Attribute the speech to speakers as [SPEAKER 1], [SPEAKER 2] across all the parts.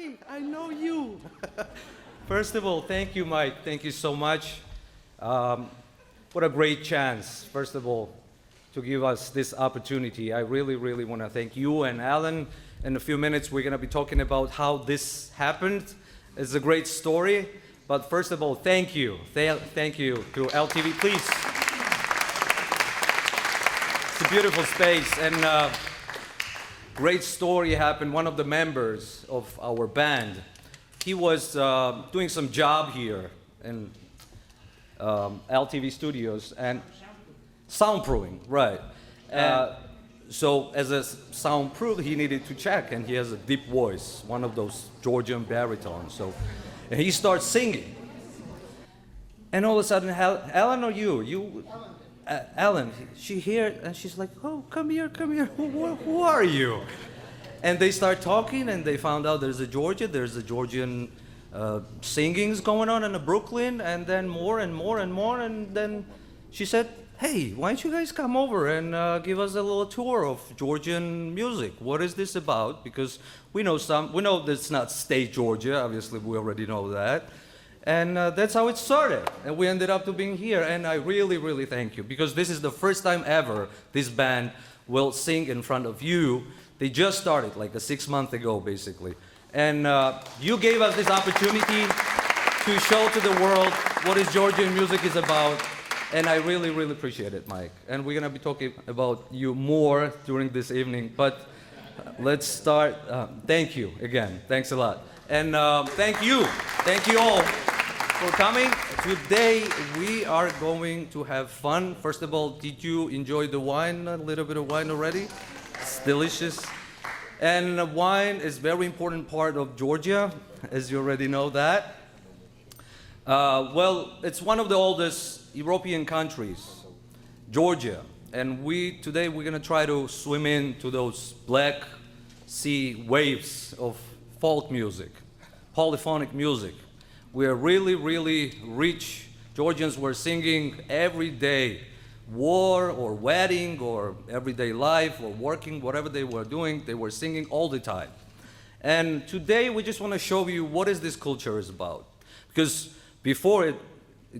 [SPEAKER 1] Hi, I know you. First of all, thank you, Mike. Thank you so much. What a great chance, first of all, to give us this opportunity. I really, really want to thank you and Alan. In a few minutes, we're going to be talking about how this happened. It's a great story. But first of all, thank you. Thank you to LTV. Please. It's a beautiful space. And great story happened. One of the members of our band, he was doing some job here in LTV Studios and soundproofing, right? So as a soundproof, he needed to check, and he has a deep voice, one of those Georgian baritones. So, and he starts singing, and all of a sudden, Alan or you, Alan, she hears, and she's like, "Oh, come here, come here. Who are you?" And they start talking, and they found out there's a Georgian singings going on in Brooklyn, and then more and more and more, and then she said, "Hey, why don't you guys come over and give us a little tour of Georgian music? What is this about? Because we know it's not state Georgia, obviously we already know that." And that's how it started. And we ended up to being here. And I really, really thank you, because this is the first time ever this band will sing in front of you. They just started like 6 months ago, basically. And you gave us this opportunity to show to the world what is Georgian music is about. And I really, really appreciate it, Mike. And we're going to be talking about you more during this evening. But let's start. Thank you again. Thanks a lot. And thank you. Thank you all for coming. Today we are going to have fun. First of all, did you enjoy the wine? A little bit of wine already? It's delicious. And wine is a very important part of Georgia, as you already know that. Well, it's one of the oldest European countries, Georgia. And today we're going to try to swim into those Black Sea waves of folk music, polyphonic music. We are really, really rich. Georgians were singing every day, war or wedding or everyday life or working, whatever they were doing, they were singing all the time. And today we just want to show you what is this culture is about. Because before it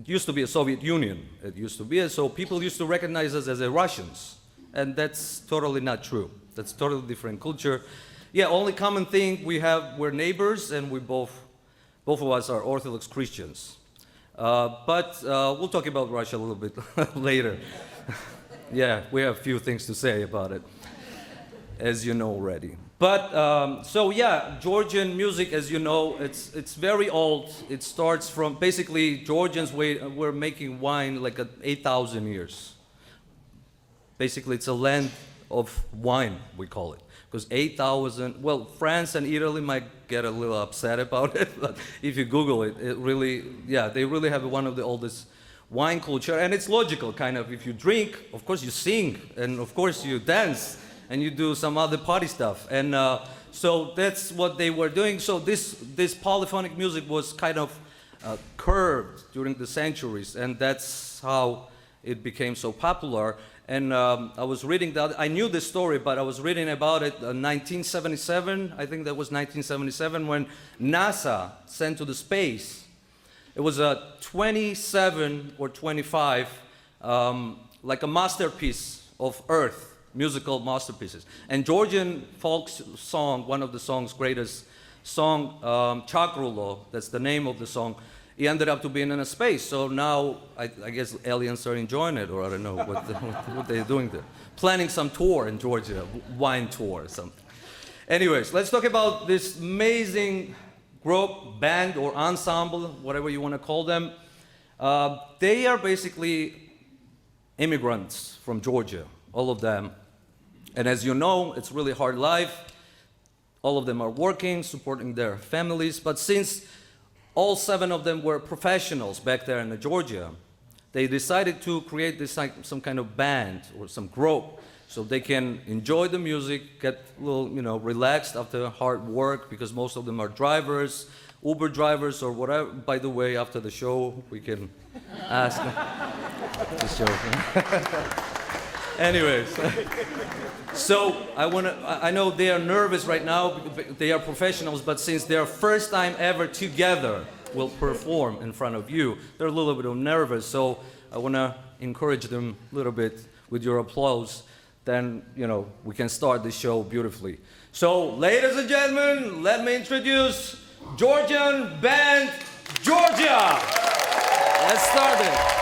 [SPEAKER 1] used to be a Soviet Union. It used to be, so people used to recognize us as Russians. And that's totally not true. That's totally different culture. Yeah, only common thing we're neighbors, and we both of us are Orthodox Christians. But we'll talk about Russia a little bit later. Yeah, we have a few things to say about it, as you know already. But, so yeah, Georgian music, as you know, it's very old. It starts from, basically, Georgians were making wine like 8,000 years. Basically, it's a land of wine, we call it. Because 8,000, well, France and Italy might get a little upset about it, but if you Google it, they really have one of the oldest wine culture. And it's logical, kind of. If you drink, of course you sing, and of course you dance, and you do some other party stuff. And so that's what they were doing. So this polyphonic music was kind of curved during the centuries, and that's how it became so popular. And I was reading that, I knew this story, but I was reading about it in 1977, I think that was 1977, when NASA sent to the space. It was a 27 or 25, like a masterpiece of Earth, musical masterpieces. And Georgian folk song, one of the song's greatest song, Chakrulo, that's the name of the song, he ended up to being in a space. So now, I guess aliens are enjoying it, or I don't know what they're doing there. Planning some tour in Georgia, wine tour or something. Anyways, let's talk about this amazing group, band, or ensemble, whatever you want to call them. They are basically immigrants from Georgia, all of them. And as you know, it's really hard life. All of them are working, supporting their families. But since all 7 of them were professionals back there in Georgia, they decided to create this some kind of band or some group so they can enjoy the music, get a little, relaxed after hard work, because most of them are drivers, Uber drivers or whatever. By the way, after the show, we can ask them. Just joking. Anyways, so I know they are nervous right now. They are professionals, but since their first time ever together will perform in front of you, they're a little bit nervous. So I want to encourage them a little bit with your applause. Then, we can start the show beautifully. So, ladies and gentlemen, let me introduce Georgian band Georgia. Let's start it.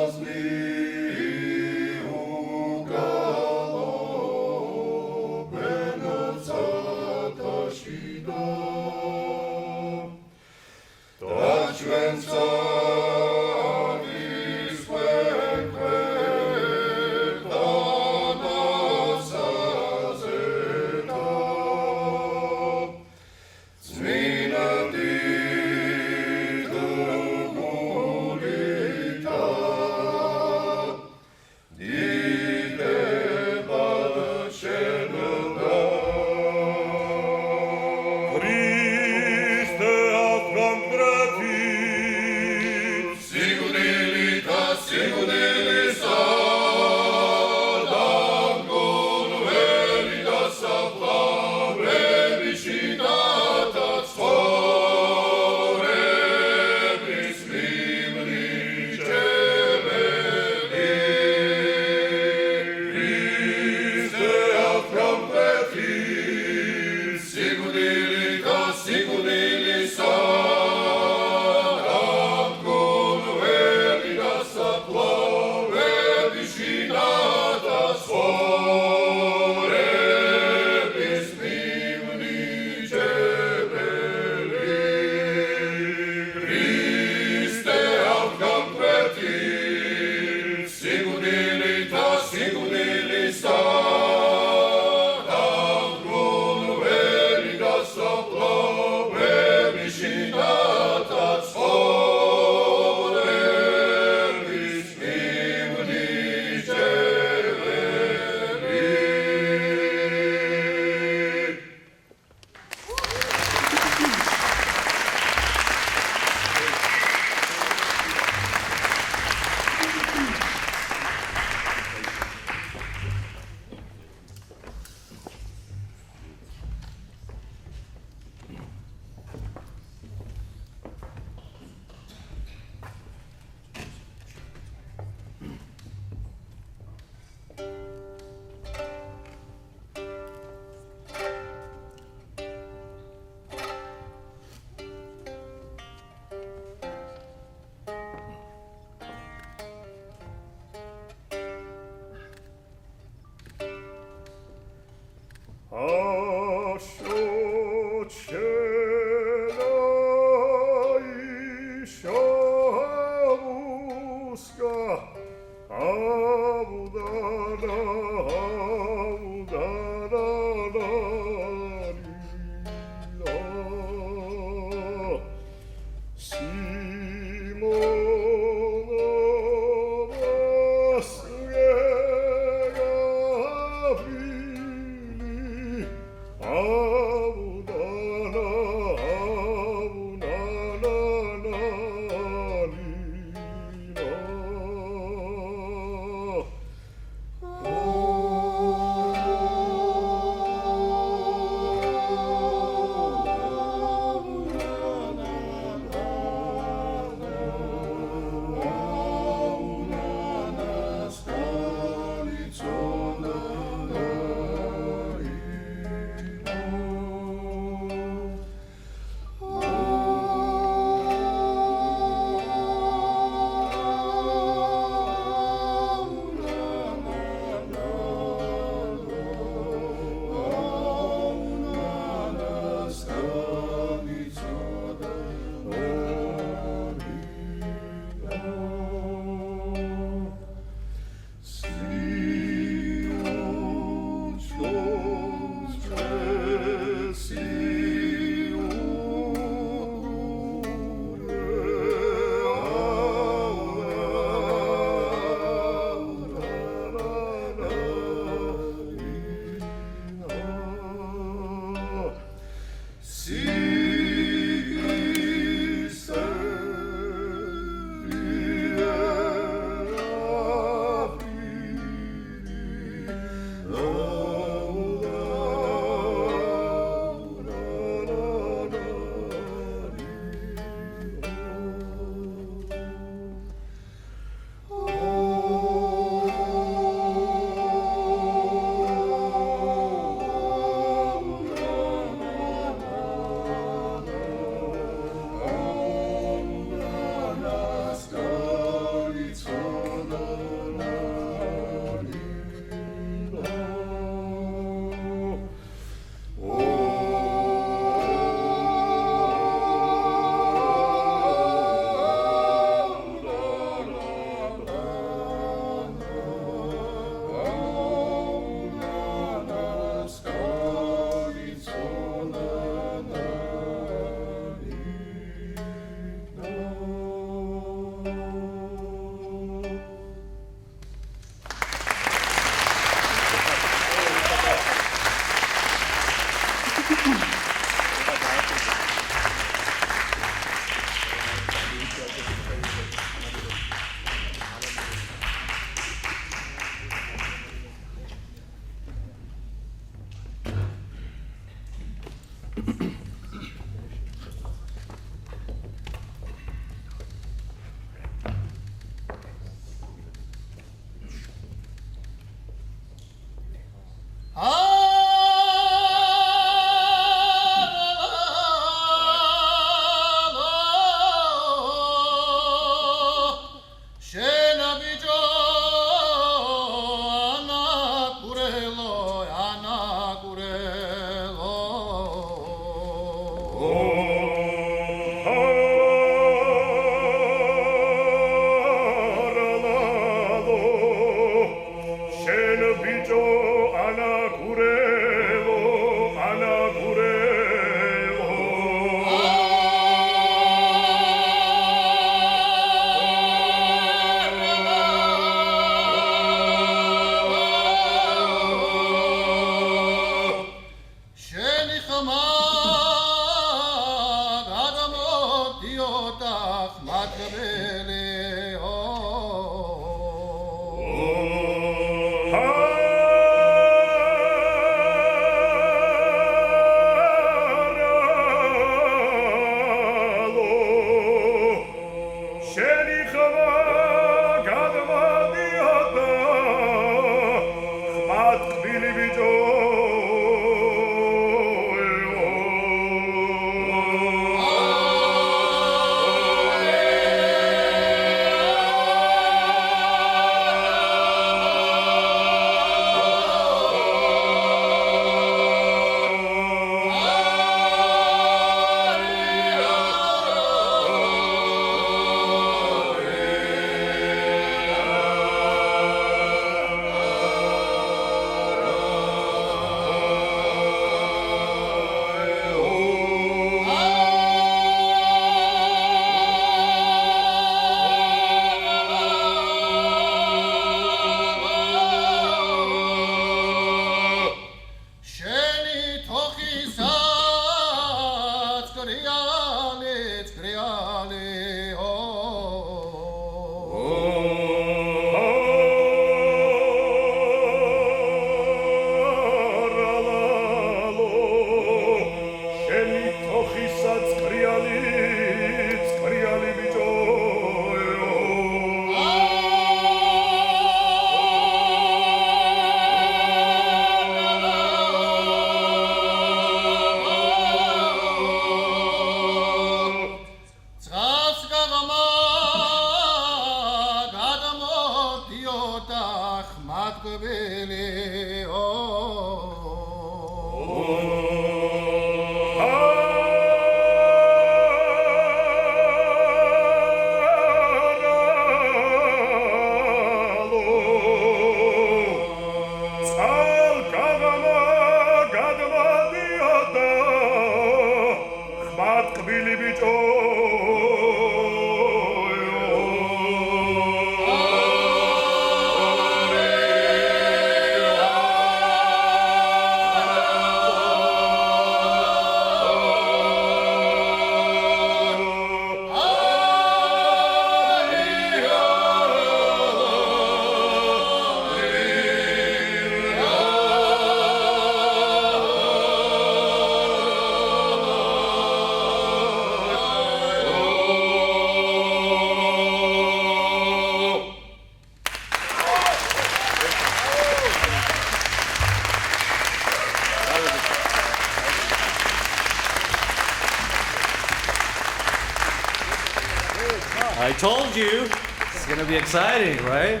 [SPEAKER 1] I told you, it's gonna be exciting, right?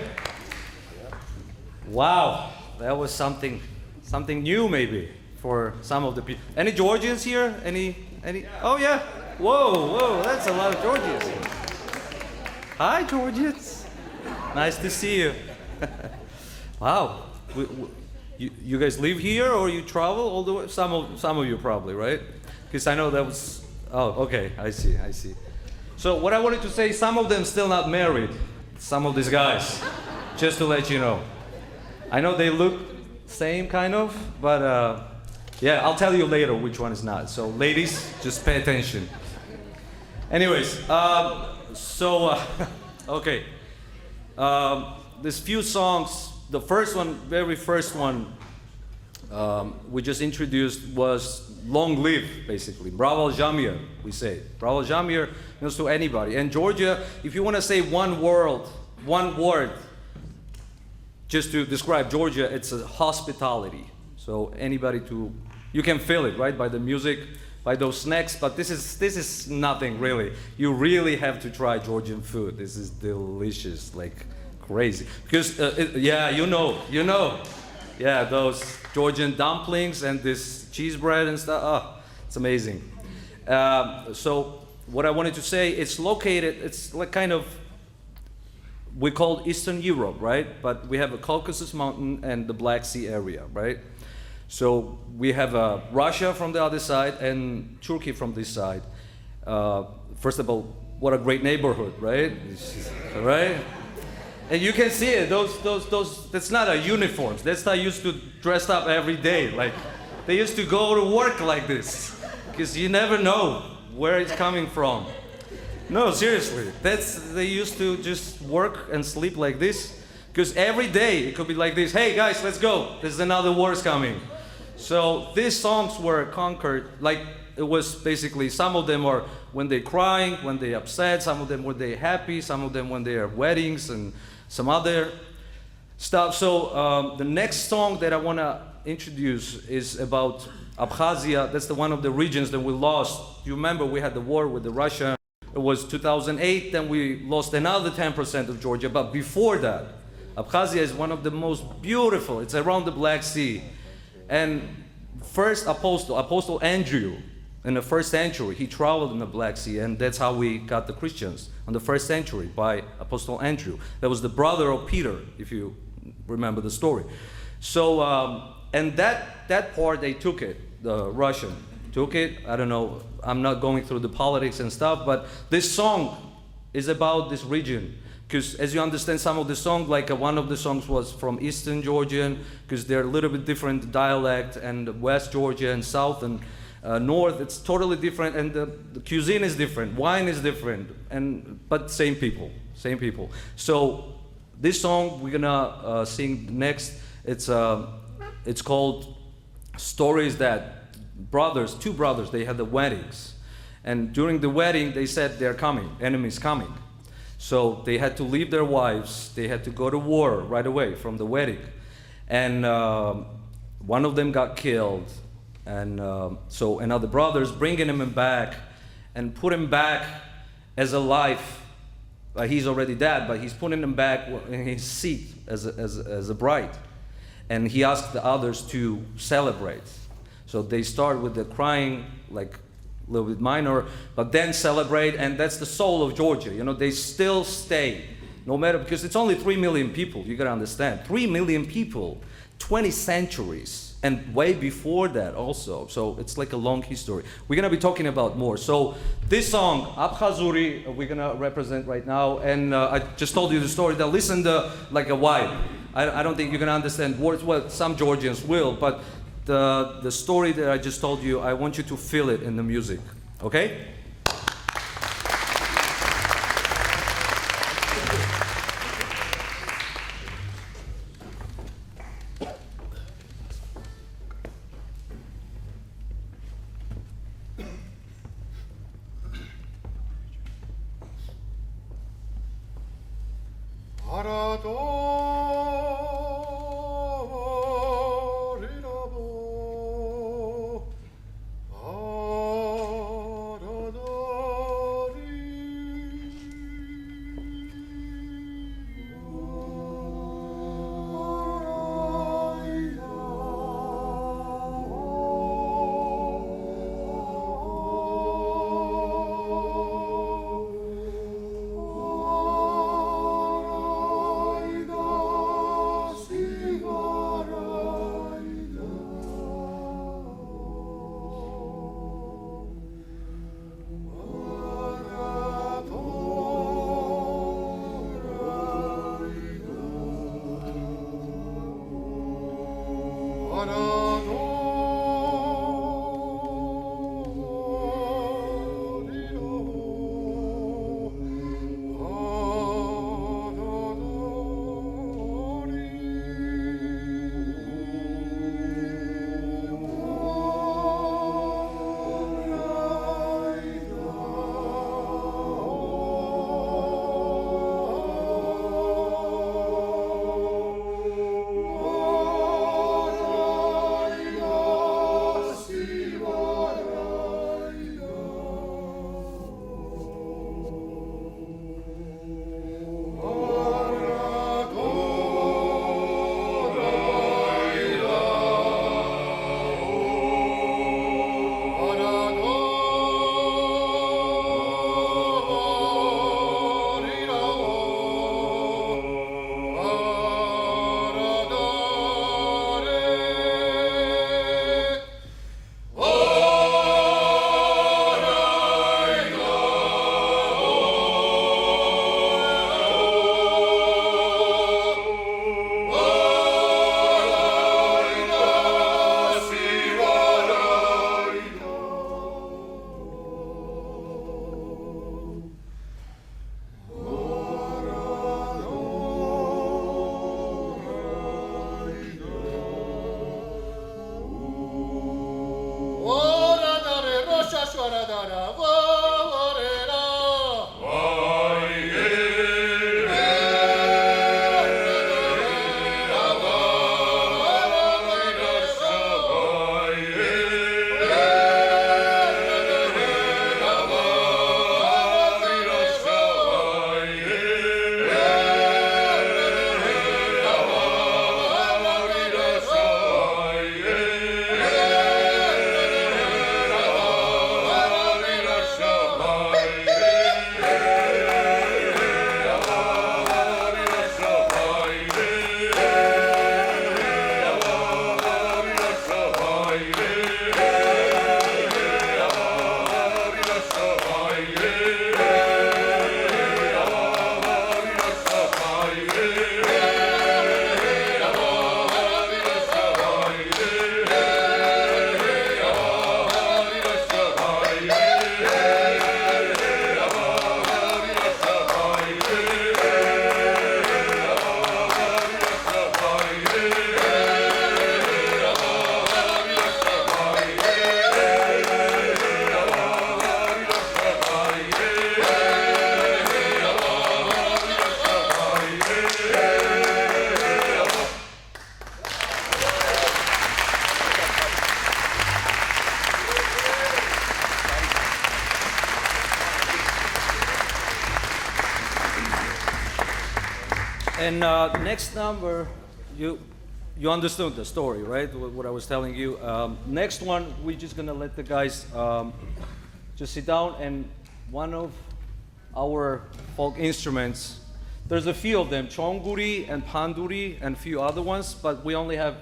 [SPEAKER 1] Wow, that was something new maybe for some of the people. Any Georgians here? Any? Oh yeah. Whoa, that's a lot of Georgians. Hi, Georgians. Nice to see you. Wow. You guys live here or you travel all the way? Some of you probably, right? Because I know that was. Oh, okay. I see. So what I wanted to say, some of them still not married. Some of these guys, just to let you know. I know they look same kind of, but yeah, I'll tell you later which one is not. So ladies, just pay attention. Anyways, okay. There's few songs. The first one, very first one, we just introduced was Long Live, basically. Bravo Jamir, we say. Bravo Jamir means to anybody. And Georgia, if you want to say one word, just to describe Georgia, it's a hospitality. So anybody you can feel it, right? By the music, by those snacks, but this is nothing really. You really have to try Georgian food. This is delicious, like crazy. Because, yeah, you know. Yeah, those Georgian dumplings and this cheese bread and stuff. Oh, it's amazing. So what I wanted to say, it's like kind of, we call Eastern Europe, right? But we have a Caucasus Mountain and the Black Sea area, right? So we have Russia from the other side and Turkey from this side. First of all, what a great neighborhood, right? Right? And you can see it, those, that's not a uniforms. That's not used to dress up every day. Like, they used to go to work like this, because you never know where it's coming from. No, seriously. They used to just work and sleep like this. Because every day it could be like this. Hey guys, let's go. There's another war's coming. So these songs were conquered. Like it was basically some of them are when they're crying, when they're upset. Some of them when they're happy. Some of them when they are weddings and some other stuff. So the next song that I want to introduce is about Abkhazia. That's one of the regions that we lost. You remember we had the war with the Russia. It was 2008. Then we lost another 10% of Georgia. But before that, Abkhazia is one of the most beautiful. It's around the Black Sea. And first Apostle Andrew, in the first century, he traveled in the Black Sea, and that's how we got the Christians in the first century, by Apostle Andrew. That was the brother of Peter, if you remember the story. So, and that part, they took it, the Russian took it. I don't know, I'm not going through the politics and stuff, but this song is about this region. Because as you understand, some of the songs, like one of the songs was from Eastern Georgian, because they're a little bit different dialect, and West Georgia and South and North, it's totally different, and the cuisine is different, wine is different, but same people. So this song we're gonna sing next. It's called Stories That two brothers, they had the weddings, and during the wedding they said they're coming, enemy's coming. So they had to leave their wives, they had to go to war right away from the wedding. And one of them got killed. And so another brothers bringing him back and put him back as alive. He's already dead, but he's putting him back in his seat as a bride. And he asked the others to celebrate. So they start with the crying, like a little bit minor, but then celebrate, and that's the soul of Georgia. You know, they still stay, no matter, because it's only 3 million people, you gotta understand. 3 million people, 20 centuries, and way before that also. So it's like a long history. We're gonna be talking about more. So this song, Abkhazuri, we're gonna represent right now, and I just told you the story. Now listen to like a vibe. I don't think you're gonna understand words. Well, some Georgians will, but the story that I just told you, I want you to feel it in the music, okay? And next number, you understood the story, right? What I was telling you. Next one, we're just gonna let the guys just sit down, and one of our folk instruments, there's a few of them, chonguri and panduri and a few other ones, but we only have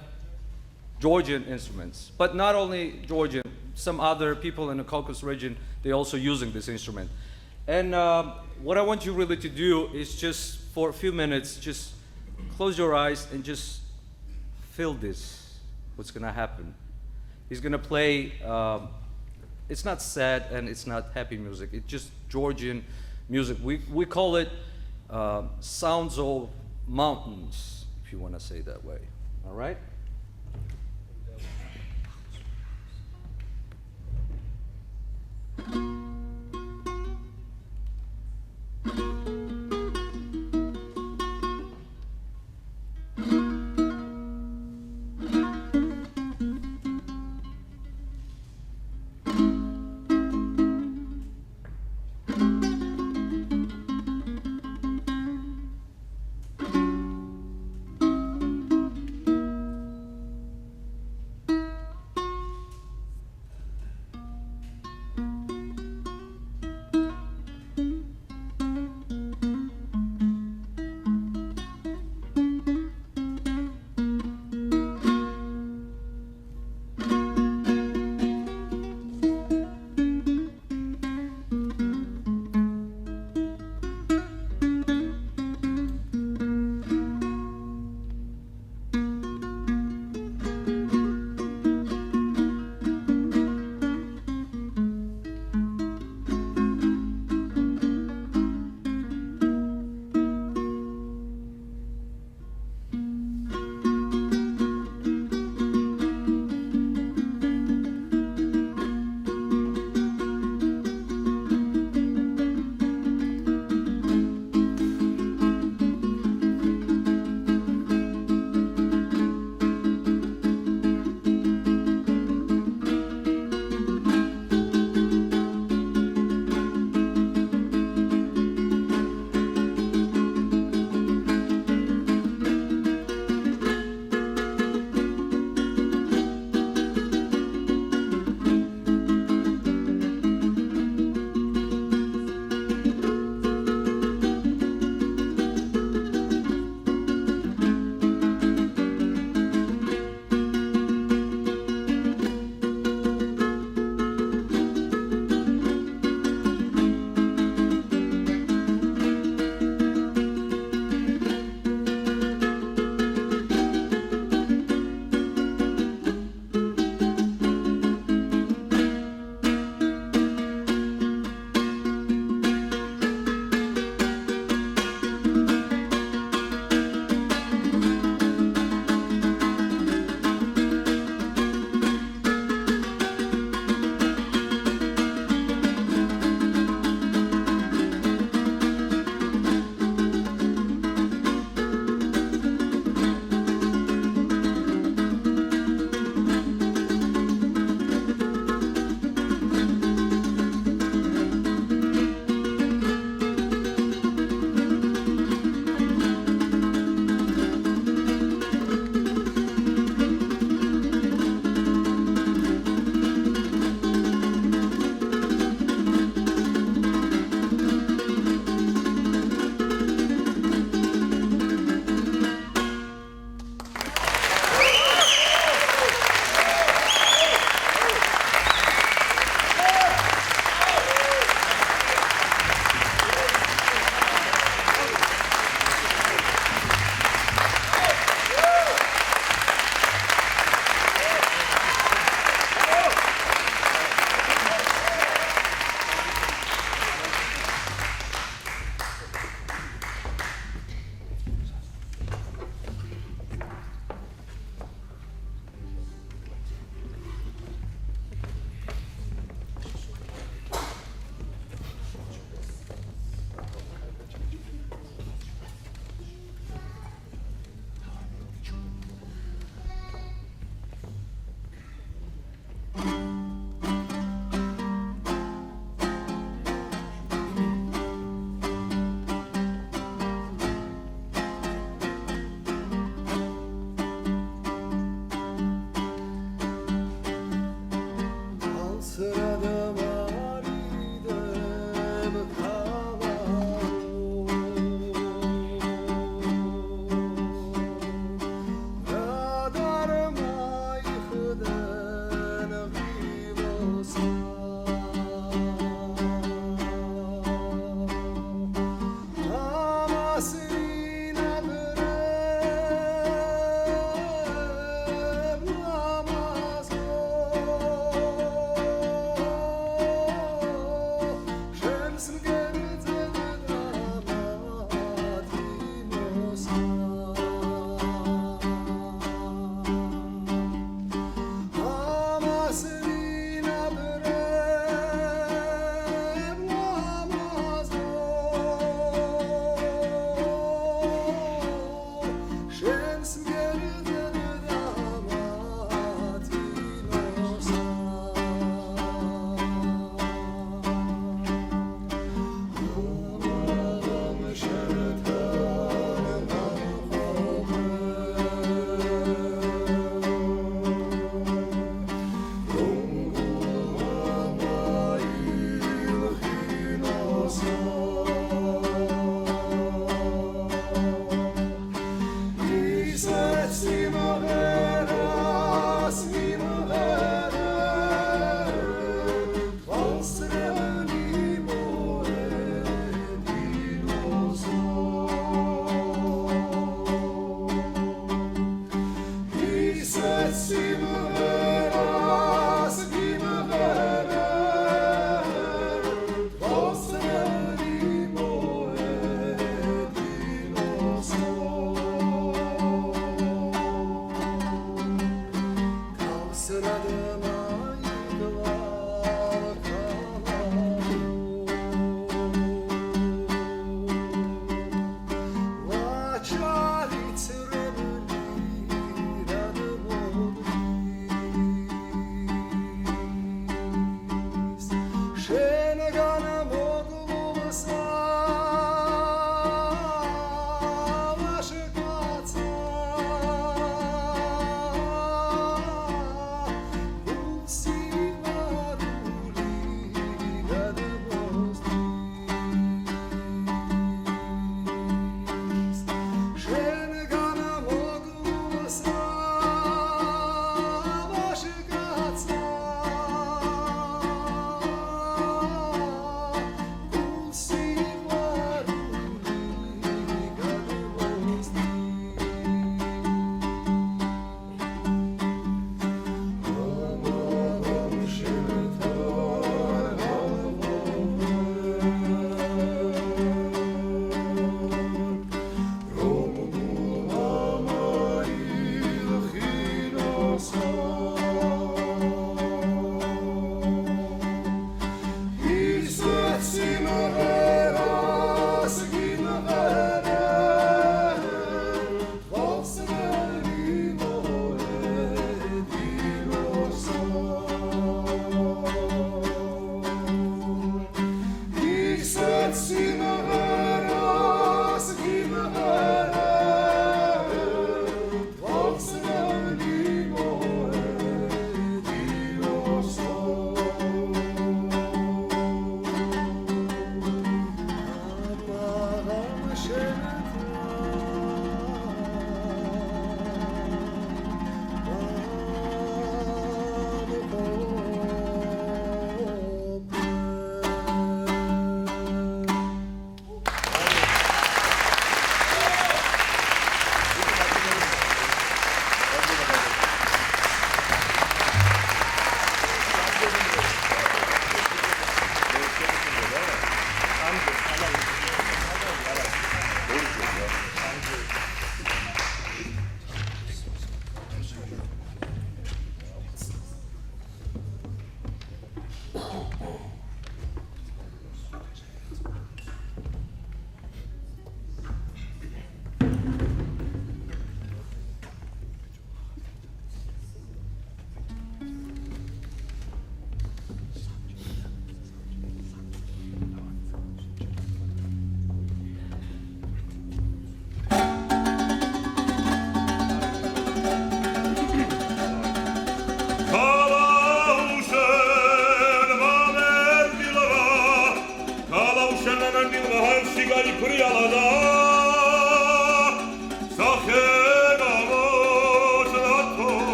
[SPEAKER 1] Georgian instruments. But not only Georgian, some other people in the Caucasus region, they're also using this instrument. And what I want you really to do is just for a few minutes, just close your eyes and just feel this, what's gonna happen. He's gonna play, it's not sad and it's not happy music, it's just Georgian music. We call it sounds of mountains, if you wanna say that way, all right?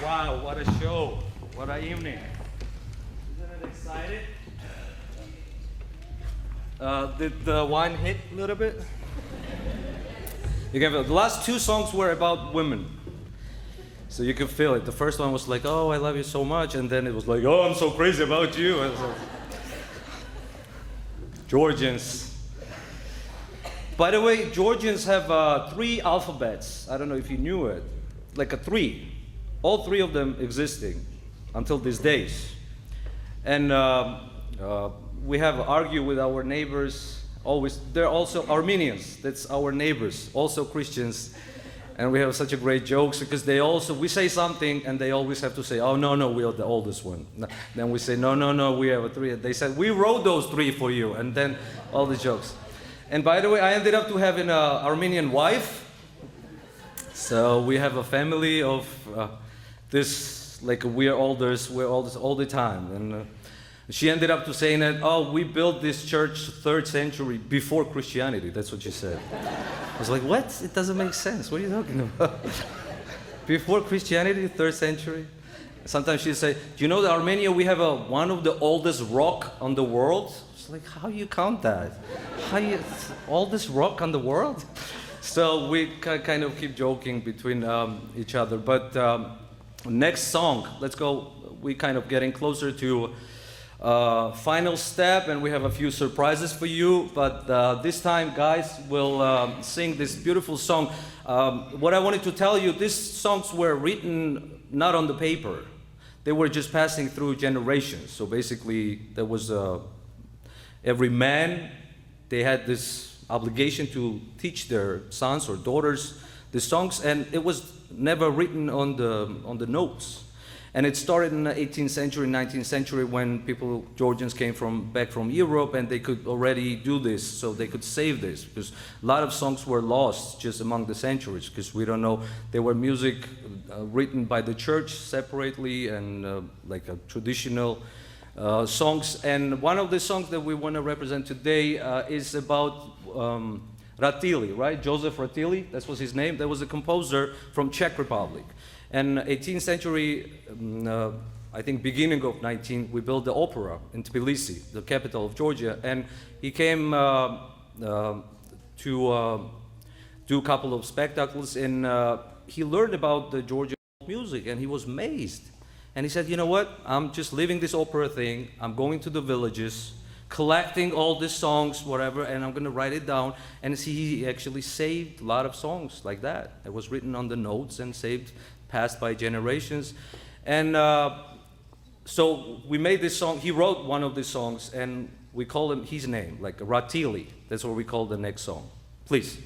[SPEAKER 1] Wow, what a show. What an evening. Isn't it exciting? Did the wine hit a little bit? You can feel it. The last two songs were about women. So you can feel it. The first one was like, oh, I love you so much. And then it was like, oh, I'm so crazy about you. And so, Georgians. By the way, Georgians have 3 alphabets. I don't know if you knew it. Like a 3. All 3 of them existing until these days. And we have argued with our neighbors always. They're also Armenians. That's our neighbors, also Christians. And we have such a great jokes because we say something and they always have to say, oh, no, we are the oldest one. Then we say, no, we have a 3. They said, we wrote those 3 for you. And then all the jokes. And by the way, I ended up to having an Armenian wife. So we have a family of this, like we're elders all the time. And she ended up to saying that, oh, we built this church 3rd century before Christianity. That's what she said. I was like, what? It doesn't make sense. What are you talking about? Before Christianity, 3rd century? Sometimes she'd say, do you know that Armenia, we have one of the oldest rock on the world? It's like, how you count that? Oldest rock on the world? So we kind of keep joking between each other. But next song, let's go. We kind of getting closer to final step, and we have a few surprises for you. But this time, guys, we'll sing this beautiful song. What I wanted to tell you, these songs were written not on the paper. They were just passing through generations. So basically, there was every man, they had this obligation to teach their sons or daughters the songs, and it was never written on the notes. And it started in the 18th century, 19th century, when Georgians came back from Europe, and they could already do this, so they could save this, because a lot of songs were lost just among the centuries, because we don't know, they were music written by the church separately, and like a traditional songs. And one of the songs that we want to represent today is about Ratili, right? Joseph Ratili, that was his name. That was a composer from Czech Republic. And 18th century, I think beginning of 19th, we built the opera in Tbilisi, the capital of Georgia. And he came to do a couple of spectacles, and he learned about the Georgian music, and he was amazed. And he said, you know what? I'm just leaving this opera thing. I'm going to the villages, collecting all these songs, whatever, and I'm going to write it down. And see, he actually saved a lot of songs like that. It was written on the notes and saved, passed by generations. And so we made this song. He wrote one of these songs, and we call him his name, like Ratili. That's what we call the next song. Please.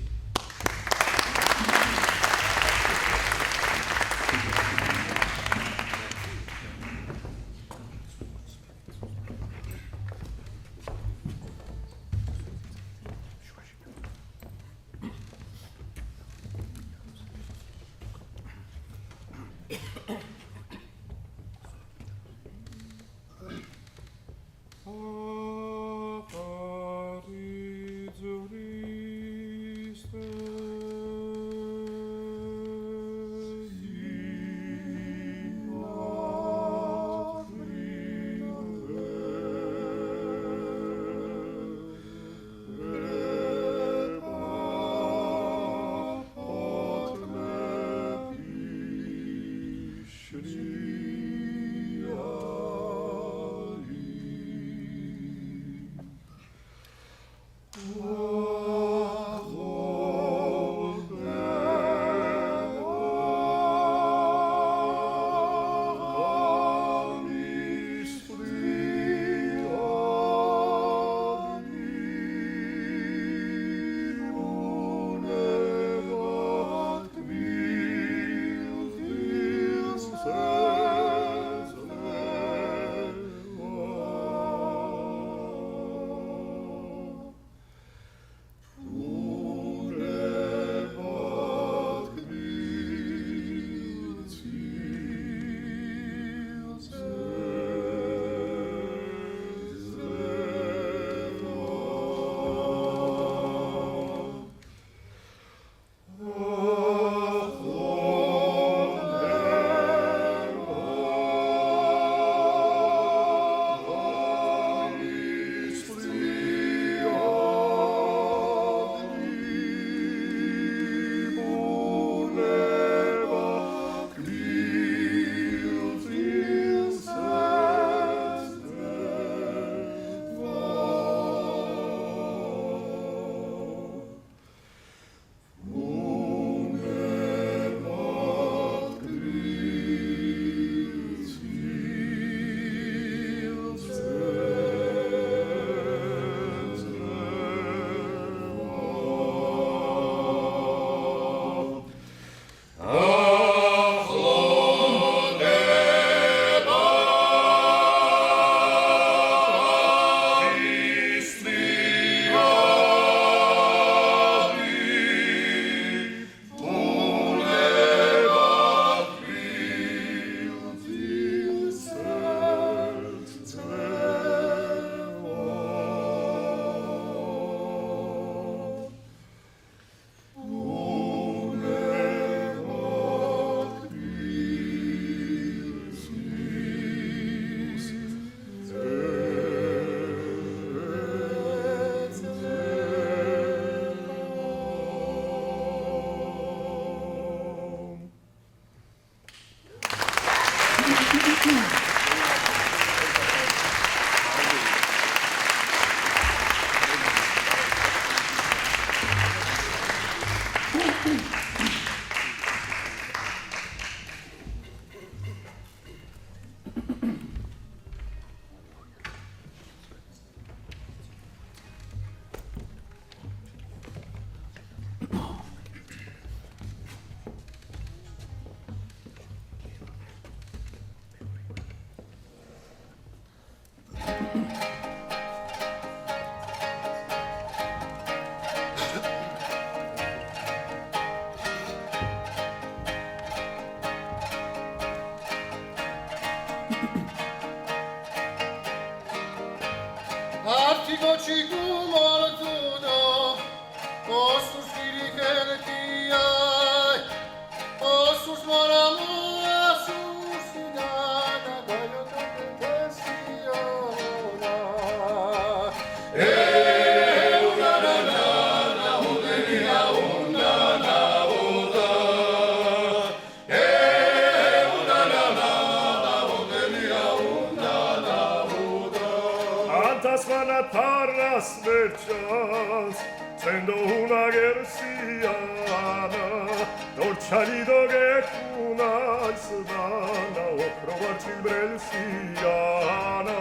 [SPEAKER 2] Manasvana tarnas merchants, Tendo una gersiana, Dorchani doge kuna isdana, Okrovarchi brelsiana.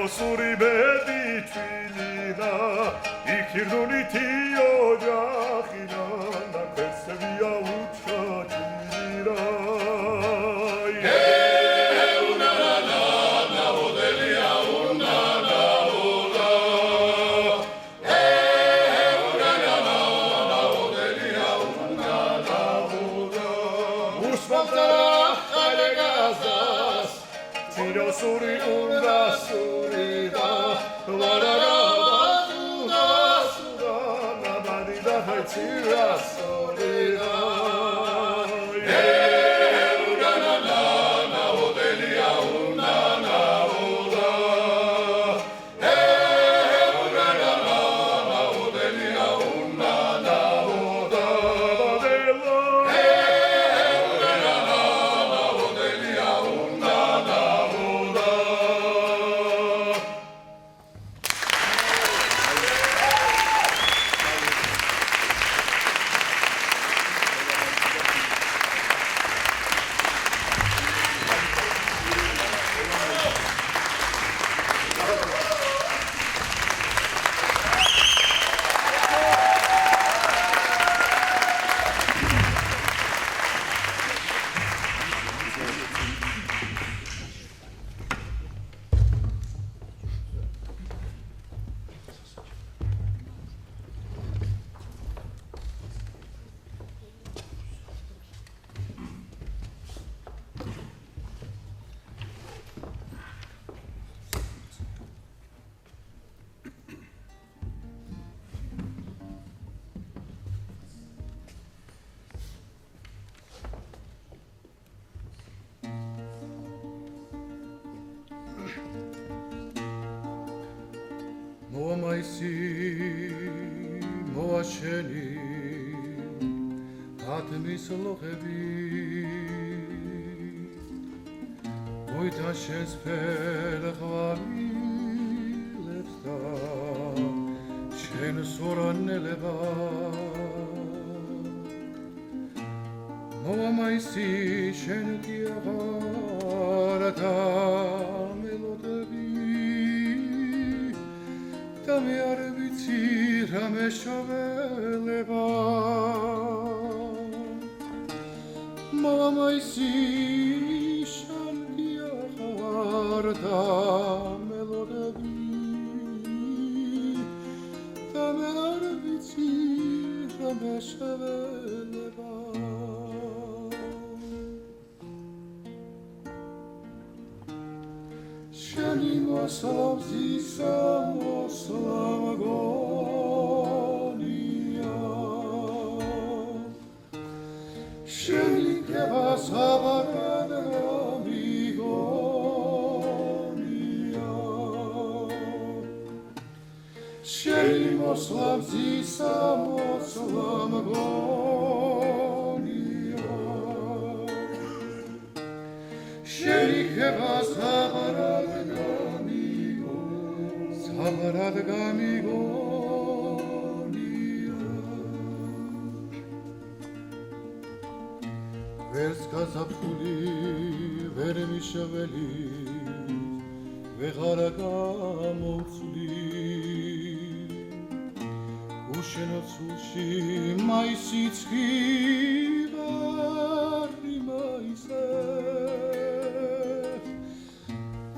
[SPEAKER 2] Suri bedi twinina, ikirduni tio jachina, na persevia uchatira. Suri unda surida, varara vaduda suda, nabadida haitira solida.
[SPEAKER 3] შენი ათმის ლოხები მოითა შენს ფერხვავილებს და შენ სორანელება მომაისი შენ კი აღარ და მელოდები და მე არ ვიცი რა მეშველება მომაისი შენ კი აღარ და მელოდები და მე არ ვიცი რა მეშველება შენი მოსლავს ისა მოსლავ გონია შენი კებას აბარად გამიგონია შენი მოსლავს ისა მოსლავ გონია შენი კებას აბარად Sabarad gamigonia Vers gazapuli ver mishveli veghara gamotsuli Ushenotsushi maisitski vari maise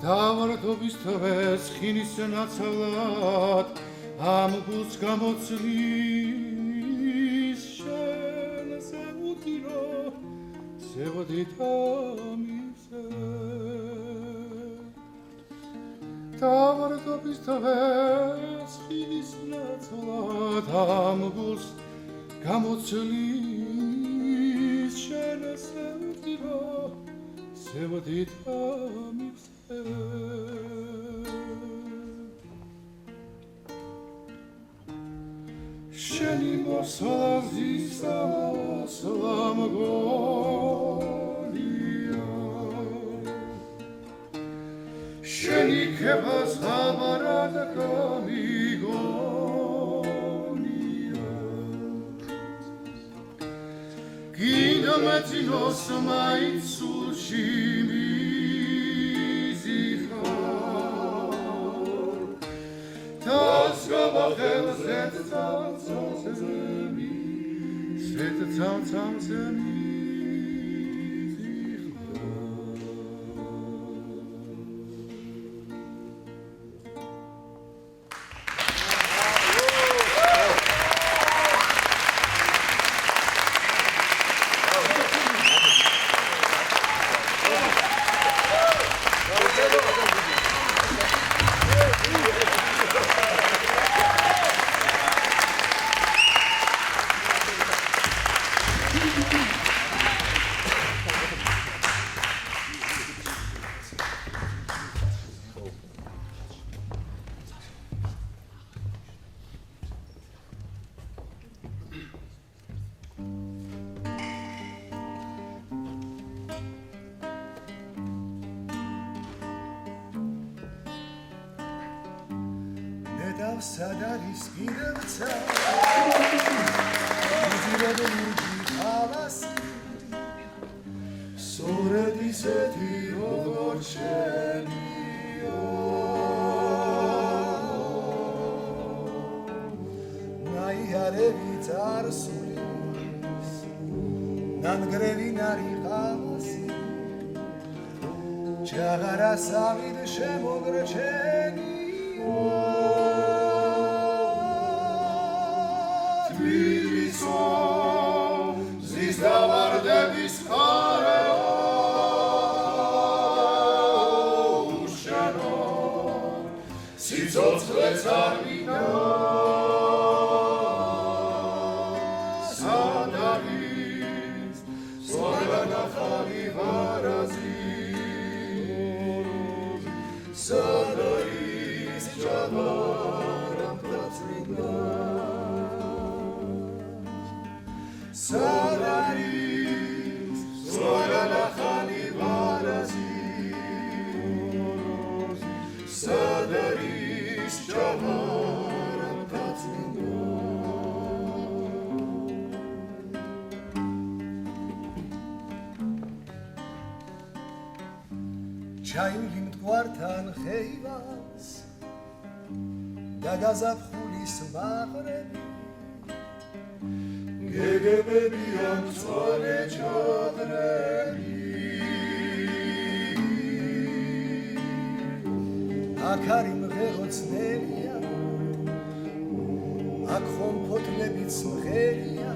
[SPEAKER 3] დავარდობის თვეს ხინის ნაცვლად ამ გულს გამოცლის შენზე უდირო ზევდით ამისე დავარდობის თვეს ხინის ნაცვლად ამ გულს გამოცლის შენზე უდირო ზევდით ამისე შენი მოსლაზისა მოსლამგონია შენი ქებას ამარად გამიგონია გინდა მეწინოს მაინც სულში
[SPEAKER 2] სად არის გირეცა იძირებ მუჯი ხალასი სწორედ ისეთი როგორ შენიო ნაიარევი წარსულის ნანგრევი ნარი ხალასი ჩაღარა სამიდ შემოგრჩენიო ზის დავარდების ხარეო უშენო სიცოცხლეც არ მინდა სად არის სწორგანახალი ვარაზი სად არის ჯავარამ დაწვიდა სად არის სწორგანახალი ვარაზი სად არის ჯავარამ დაწვიდა ჩაივლი მტკვართან ხეივას და გაზაფხულის მაყრები გეგებებია მწვანე ჩადრები აქ არის მღეროცნელია აქ ხომფოთლებიც მღერია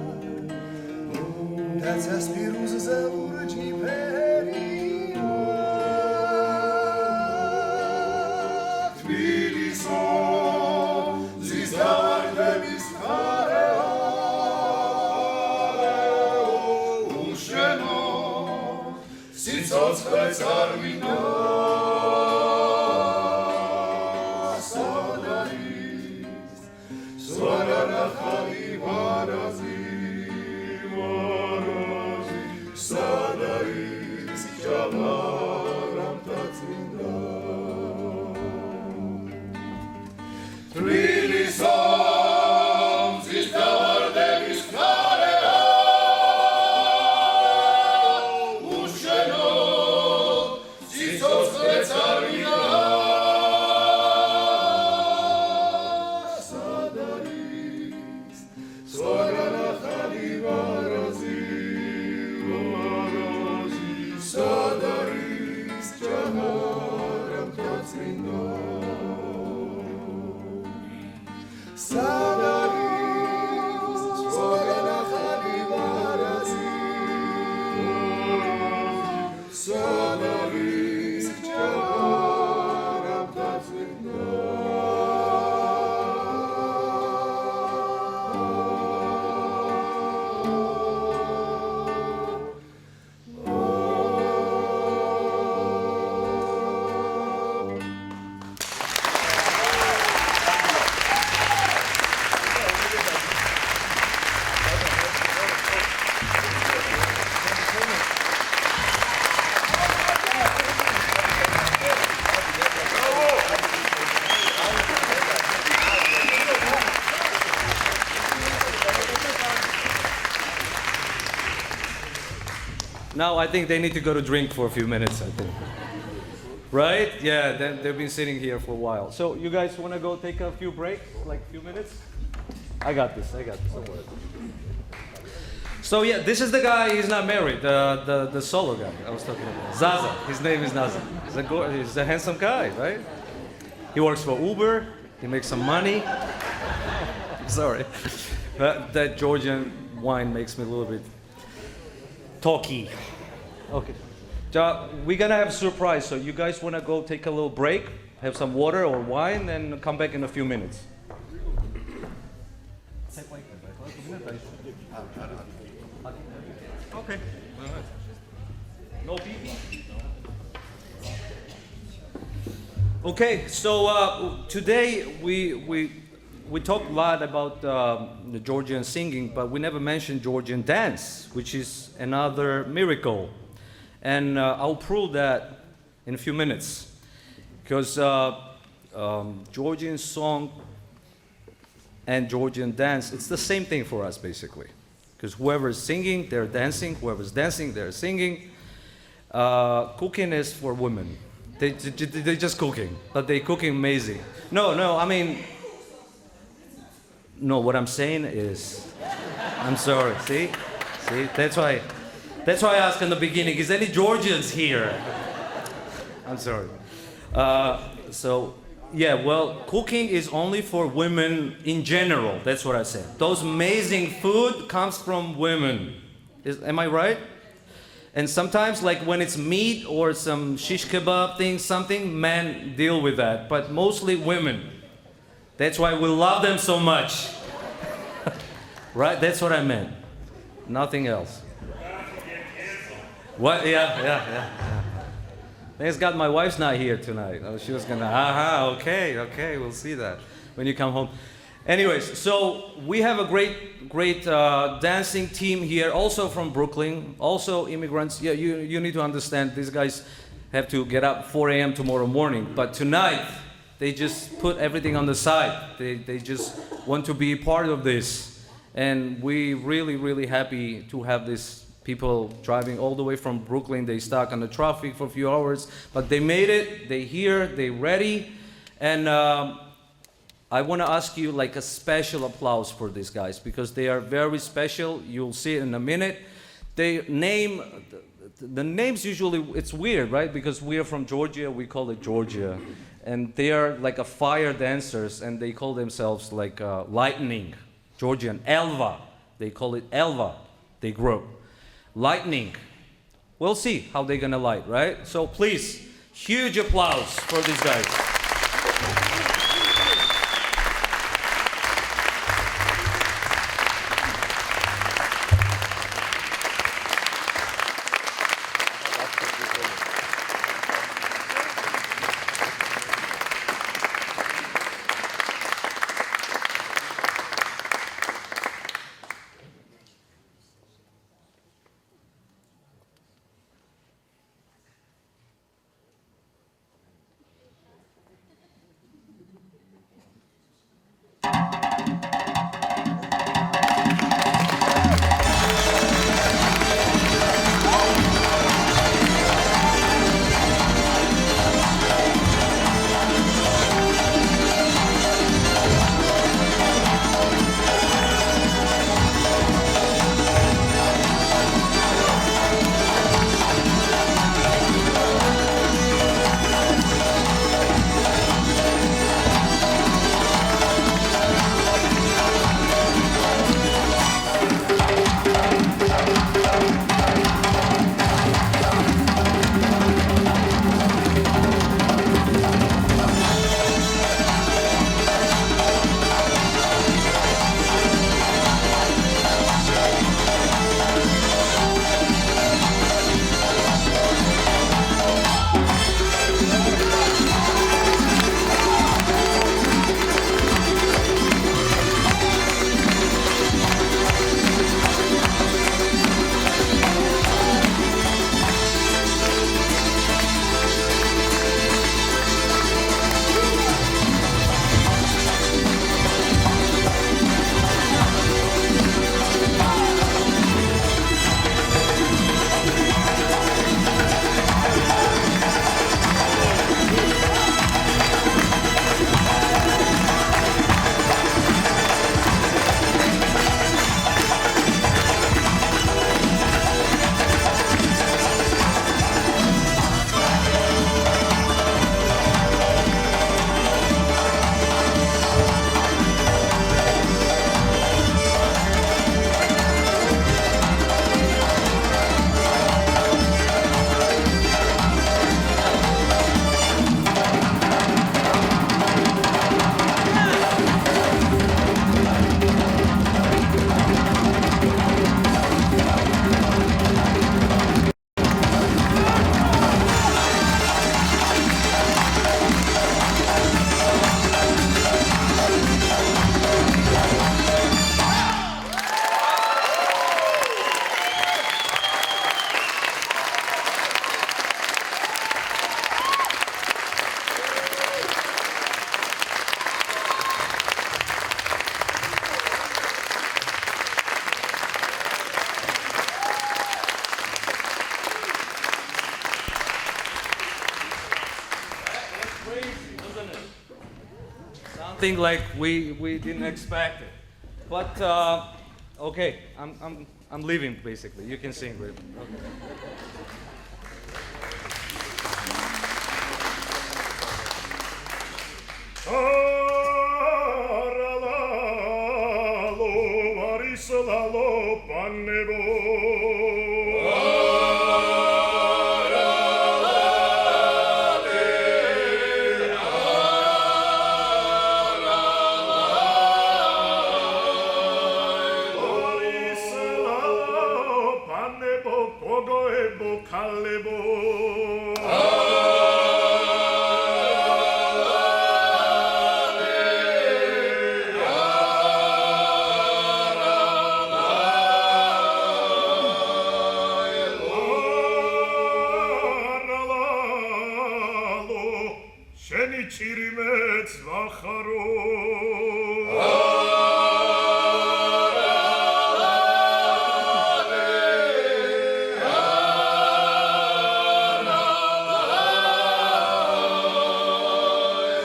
[SPEAKER 2] და ცასპირუზზე ლურჯი ფერია თბილისო ზის დავარდების ხარეო სიცოცხლეც არ მინდა სად არის სწორგანახალი ვარაზი სად არის ჯავარამ დაწვიდა თბილისო ზის დავარდების სად არის ჯავარამ წმინდო სადარის სოგენახალი ვარაზი სადარის ჭაბარამთა წმინდო
[SPEAKER 1] Now I think they need to go to drink for a few minutes, I think. Right? Yeah, they've been sitting here for a while. So you guys want to go take a few breaks, like a few minutes? I got this, don't worry. So yeah, this is the guy, he's not married, the solo guy I was talking about. Zaza, his name is Zaza. He's a handsome guy, right? He works for Uber, he makes some money. Sorry. That Georgian wine makes me a little bit talky. Okay. We're gonna have a surprise, so you guys wanna go take a little break, have some water or wine, and come back in a few minutes. Okay. No pee. Okay, so today we talk a lot about the Georgian singing, but we never mentioned Georgian dance, which is another miracle. And I'll prove that in a few minutes. Because Georgian song and Georgian dance, it's the same thing for us, basically. Because whoever's singing, they're dancing. Whoever's dancing, they're singing. Cooking is for women. They're just cooking, but they're cooking amazing. No, I mean, no, what I'm saying is, I'm sorry, see, that's why I asked in the beginning, is any Georgians here? I'm sorry. So, yeah, well, cooking is only for women in general, that's what I said. Those amazing food comes from women. Am I right? And sometimes, like when it's meat or some shish kebab thing, something, men deal with that, but mostly women. That's why we love them so much. Right? That's what I meant. Nothing else. What? Yeah. Thanks God my wife's not here tonight. Oh, she was gonna, okay, we'll see that when you come home. Anyways, so we have a great dancing team here, also from Brooklyn, also immigrants. Yeah, you need to understand, these guys have to get up 4 a.m. tomorrow morning, but tonight, they just put everything on the side. They just want to be part of this. And we really happy to have these people driving all the way from Brooklyn. They stuck on the traffic for a few hours, but they made it, they here, they ready. And I want to ask you like a special applause for these guys because they are very special. You'll see it in a minute. The names usually, it's weird, right? Because we are from Georgia, we call it Georgia. And they are like a fire dancers and they call themselves like lightning. Georgian, Elva. They call it Elva, they group. Lightning. We'll see how they're gonna light, right? So please, huge applause for these guys. wasn't it? Something like we didn't expect it. But okay, I'm leaving basically. You can sing with me. Okay.
[SPEAKER 3] Aralalo, varislalo, panebo. Varislalo, panebo, pogoebo, kalebo. შენი ჭირიმეც ვახარო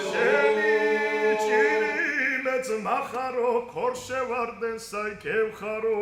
[SPEAKER 3] შენი ჭირიმეც ვახარო ქორშევარდენ საიქევხარო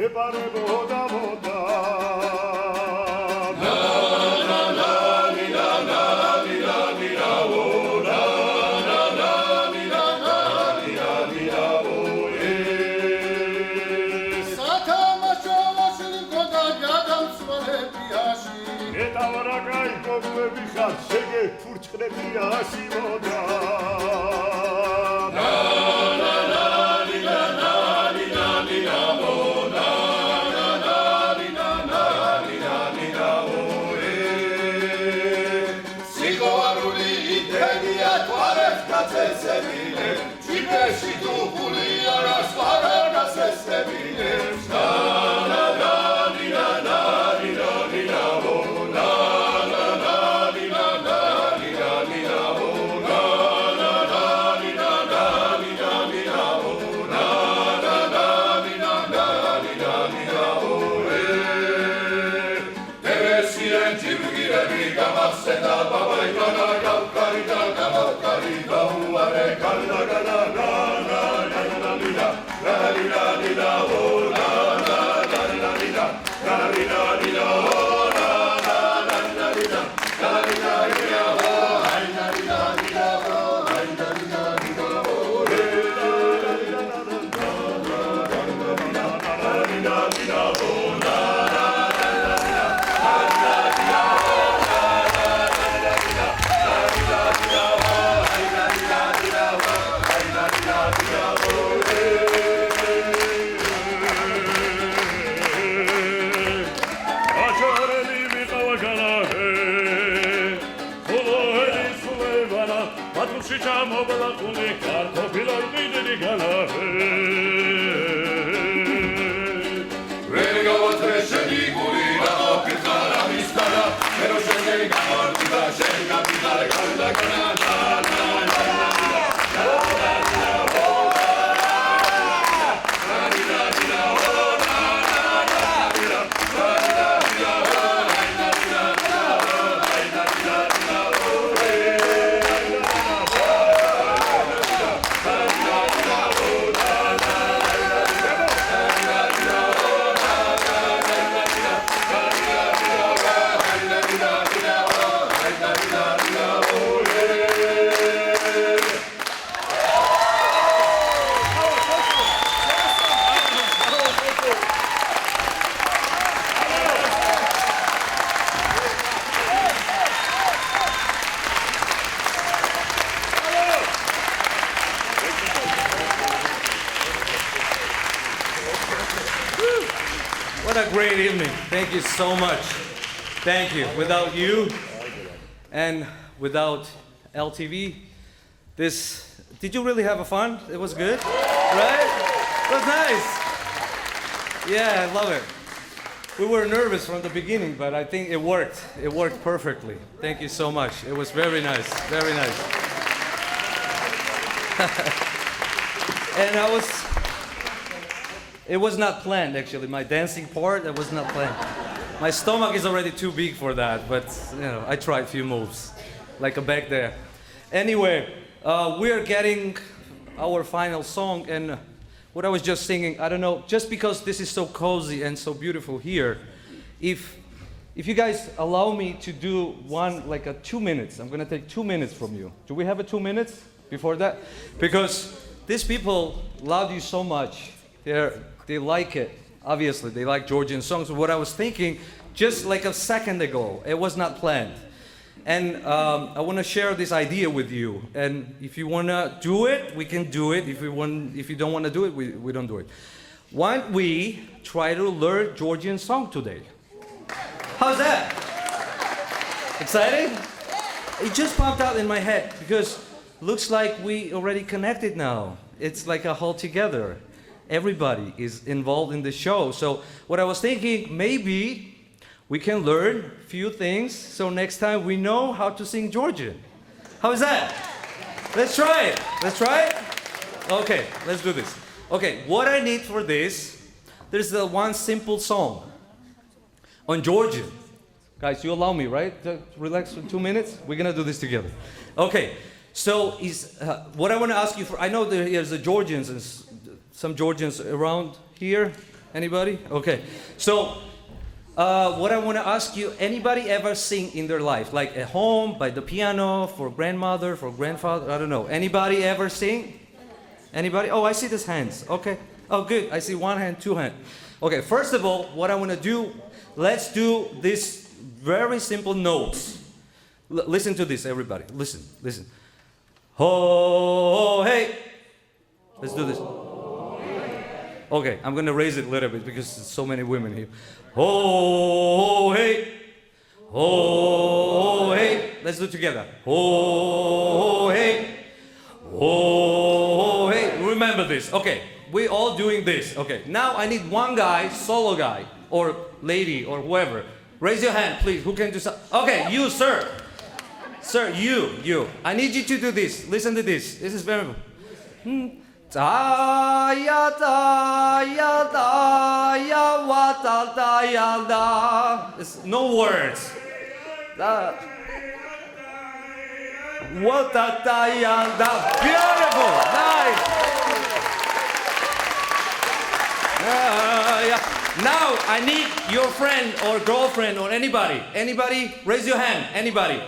[SPEAKER 3] ეპარებოდა მოდა
[SPEAKER 2] სათამაშო მოშლი მქონდა გადამსვლელებიაში
[SPEAKER 3] ეტავრაკაი გოგლები ხარ შეგე ფურჩყრებიაში მოდა
[SPEAKER 2] სიყვარული იდეა თვალებს გაწესებინე ჭიბეში დუღული არას ვარ გასესებინებს გამახსენდა ბაბაი განა გავკარი და გავკარი გაუარე განა განა განა განა ლილა ლილა ლილა ო ლა ლა ლა ლა ლილა ლა ლილა ლილა ო ლა ლა ლა ლა ლილა ლა ლილა ლილა 오 아이 라 리라 리라 오 아이 라 리라 리라 오 레 라 리라 리라 리라 오 라
[SPEAKER 3] ჩამობლა კუნი კარტოფილად დიდი განაჰე
[SPEAKER 2] ვერ გავათრე შენი გული რა მისკარა მე რო შენი გამორდი და შენი გაბიდარე განა განა
[SPEAKER 1] What a great evening. Thank you so much. Thank you. Without you and without LTV, did you really have a fun? It was good, right? It was nice. Yeah, I love it. We were nervous from the beginning, but I think it worked. It worked perfectly. Thank you so much. It was very nice, very nice. And it was not planned actually. My dancing part, that was not planned. My stomach is already too big for that, but I tried a few moves, like a back there. Anyway, we are getting our final song, and what I was just singing, I don't know, just because this is so cozy and so beautiful here, if you guys allow me to do like 2 minutes, I'm gonna take 2 minutes from you. Do we have a 2 minutes before that? Because these people love you so much. They like it. Obviously, they like Georgian songs. What I was thinking, just like a second ago, it was not planned. And I want to share this idea with you. And if you want to do it, we can do it. If you don't want to do it, we don't do it. Why don't we try to learn Georgian song today? How's that? Exciting? It just popped out in my head because looks like we already connected now. It's like a whole together. Everybody is involved in the show. So what I was thinking, maybe we can learn a few things so next time we know how to sing Georgian. How's that? Let's try it. Let's try it? Okay, let's do this. Okay, what I need for this, there's the one simple song on Georgian. Guys, you allow me, right? To relax for 2 minutes? We're gonna do this together. Okay, so what I wanna ask you for, I know there's the Georgians and some Georgians around here. Anybody? Okay. So, what I want to ask you, anybody ever sing in their life? Like at home, by the piano, for grandmother, for grandfather, I don't know. Anybody ever sing? Anybody? Oh, I see these hands. Okay. Oh, good. I see one hand, two hands. Okay, first of all, what I want to do, let's do this very simple notes. Listen to this, everybody. Listen, listen. Ho, hey. Let's do this. Okay, I'm going to raise it a little bit because there's so many women here. Ho, hey. Ho, hey. Let's do it together. Ho, hey. Ho, hey. Remember this. Okay, we all doing this. Okay, now I need one guy, solo guy, or lady, or whoever. Raise your hand, please. Who can do something? Okay, you, sir. Sir, you. I need you to do this. Listen to this. This is very important. Da ya da ya da ya wa da da ya da. It's no words. Da. Wa da da ya da. Beautiful. Nice. Yeah. Now I need your friend or girlfriend or anybody. Anybody? Raise your hand. Anybody?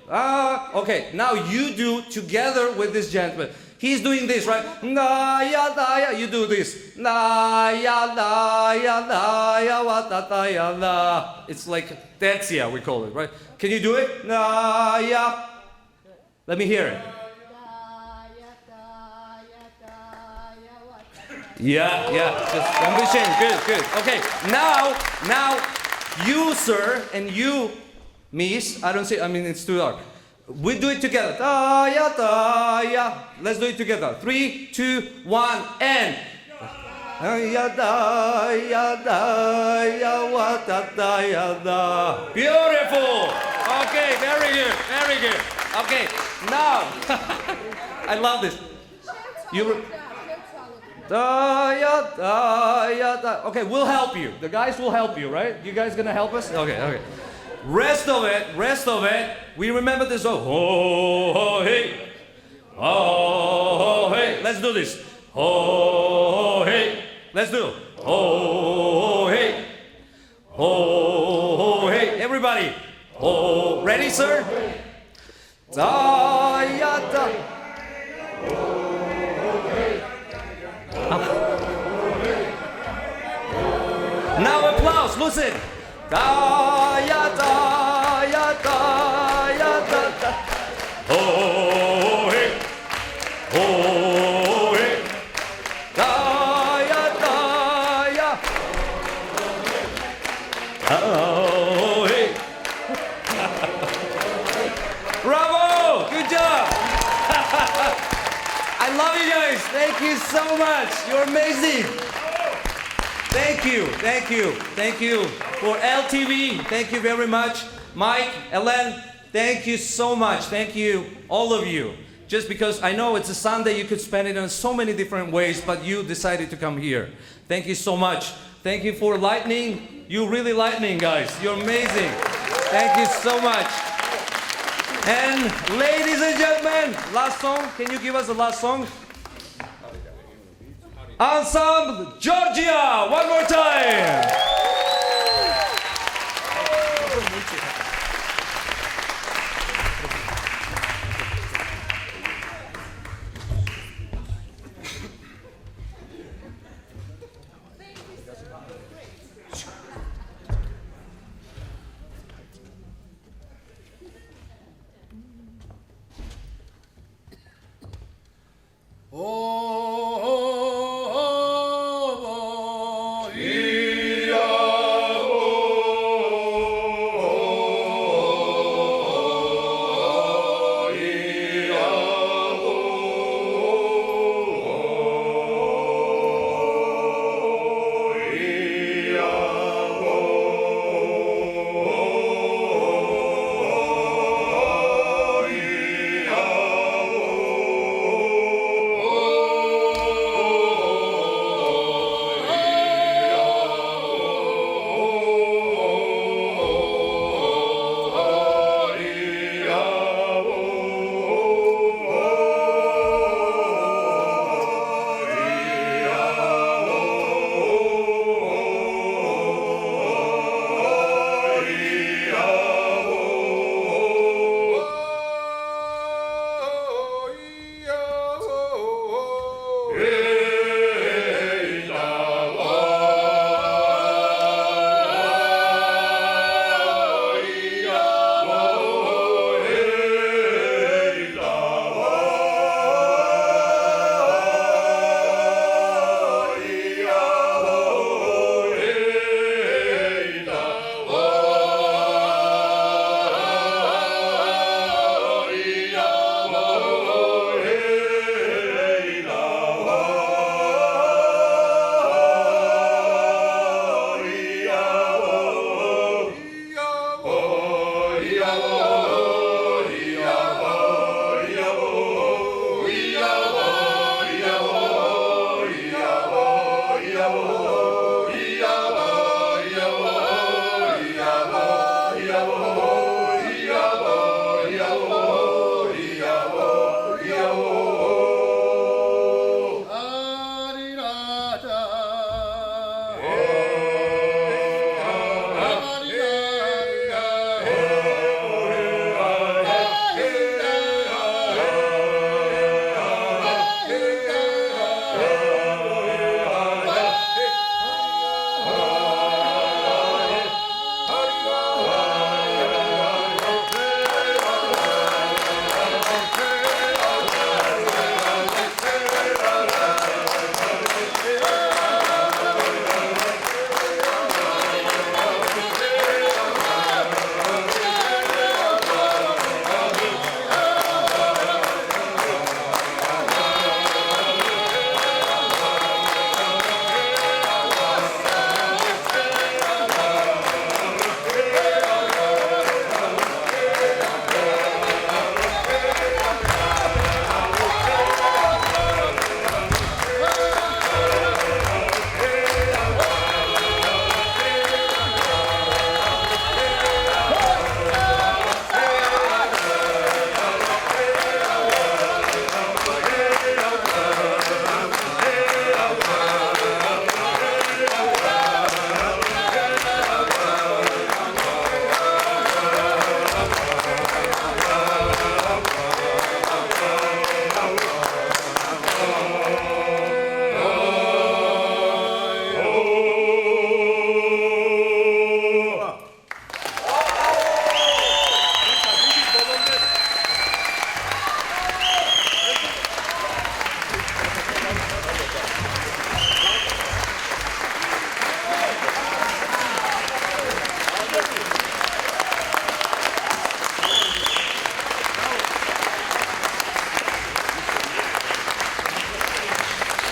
[SPEAKER 1] Okay. Now you do together with this gentleman. He's doing this, right? Da ya da ya. You do this. Da ya da ya da ya wa da da ya da. It's like Tetsia, we call it, right? Can you do it? Da ya. Let me hear it. Yeah. Just don't be ashamed. Good. Okay. Now, you, sir, and you, miss. I don't see. I mean, it's too dark. We do it together. Da ya da ya. Let's do it together. 3, 2, 1, and. Da ya da ya da ya wa da da ya da. Beautiful. Okay. Very good. Okay. Now, I love this. You. Da ya da ya da. Okay, we'll help you. The guys will help you, right? You guys gonna help us? Okay. Rest of it. We remember this song. Ho hey. Ho hey. Let's do this. Ho hey. Let's do. Ho hey. Ho hey. Everybody. Ho. Ready, sir? Da ya da. Now applause, listen. Da ya da ya da ya da da. Oh hey, oh hey. Da ya. Oh hey. Bravo, good job. I love you guys. Thank you so much. You're amazing. Thank you for LTV. Thank you very much. Mike, Ellen, thank you so much. Thank you, all of you. Just because I know it's a Sunday, you could spend it in so many different ways, but you decided to come here. Thank you so much. Thank you for lightning. You really lightning, guys. You're amazing. Thank you so much. And ladies and gentlemen, last song. Can you give us the last song? Ensemble Georgia, one more time.
[SPEAKER 2] Oh, yeah.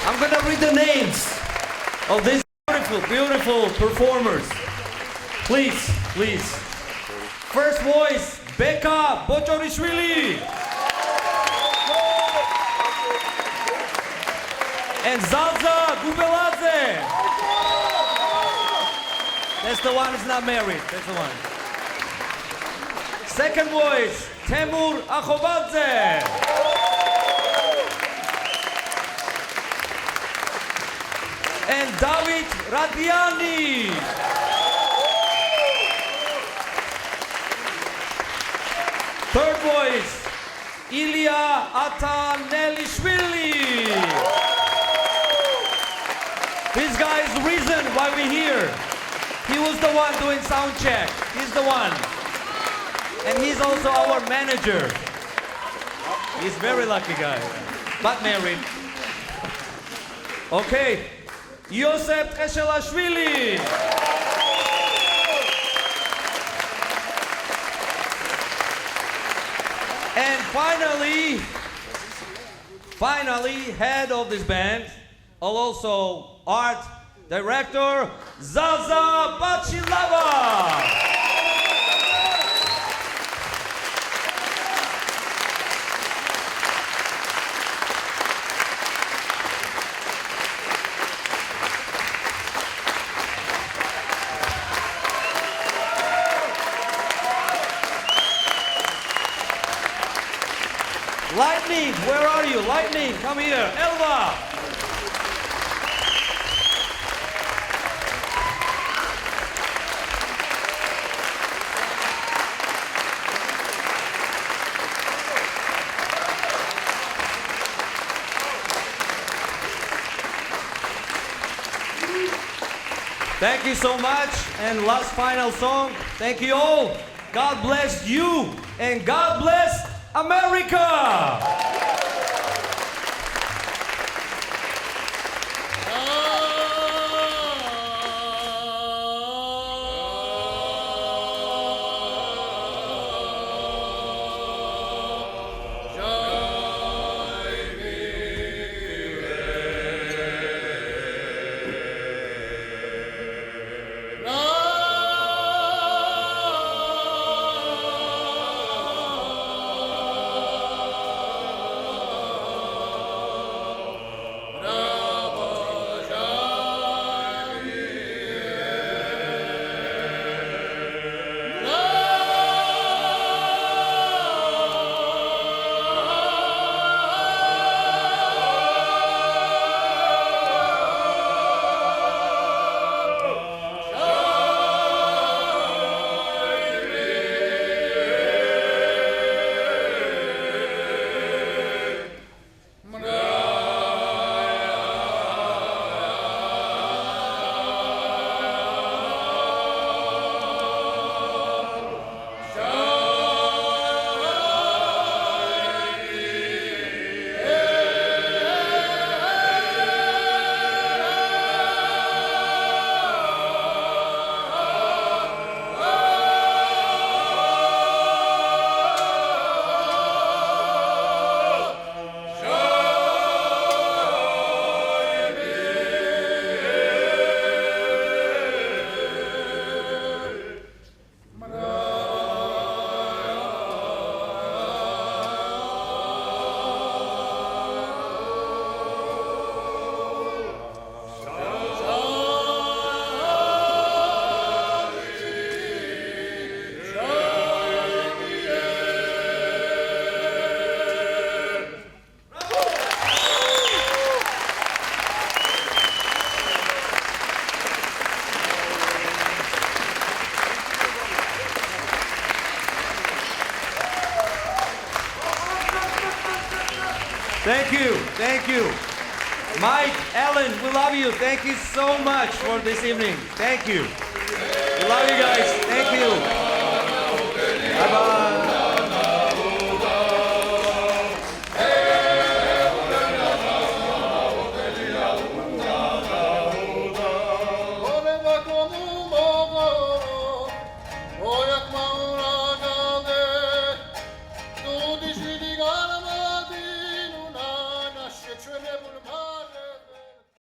[SPEAKER 1] I'm gonna read the names of these beautiful, beautiful performers. Please, please. First voice, Beka Bochorishvili. And Zalza Gubeladze. That's the one who's not married. That's the one. Second voice, Temur Akhovadze. And David Radiani. Third voice, Ilya Atanelishvili. This guy is the reason why we're here. He was the one doing sound check. He's the one. And he's also our manager. He's a very lucky guy, but married. Okay, Yosef Keshelashvili. And finally, head of this band, also art director, Zaza Bachilava. Lightning, where are you? Lightning, come here. Elva. Thank you so much. And last final song. Thank you all. God bless you and God bless America! Thank you, thank you. Mike, Ellen, we love you. Thank you so much for this evening. Thank you. We love you guys. Thank you. Bye-bye.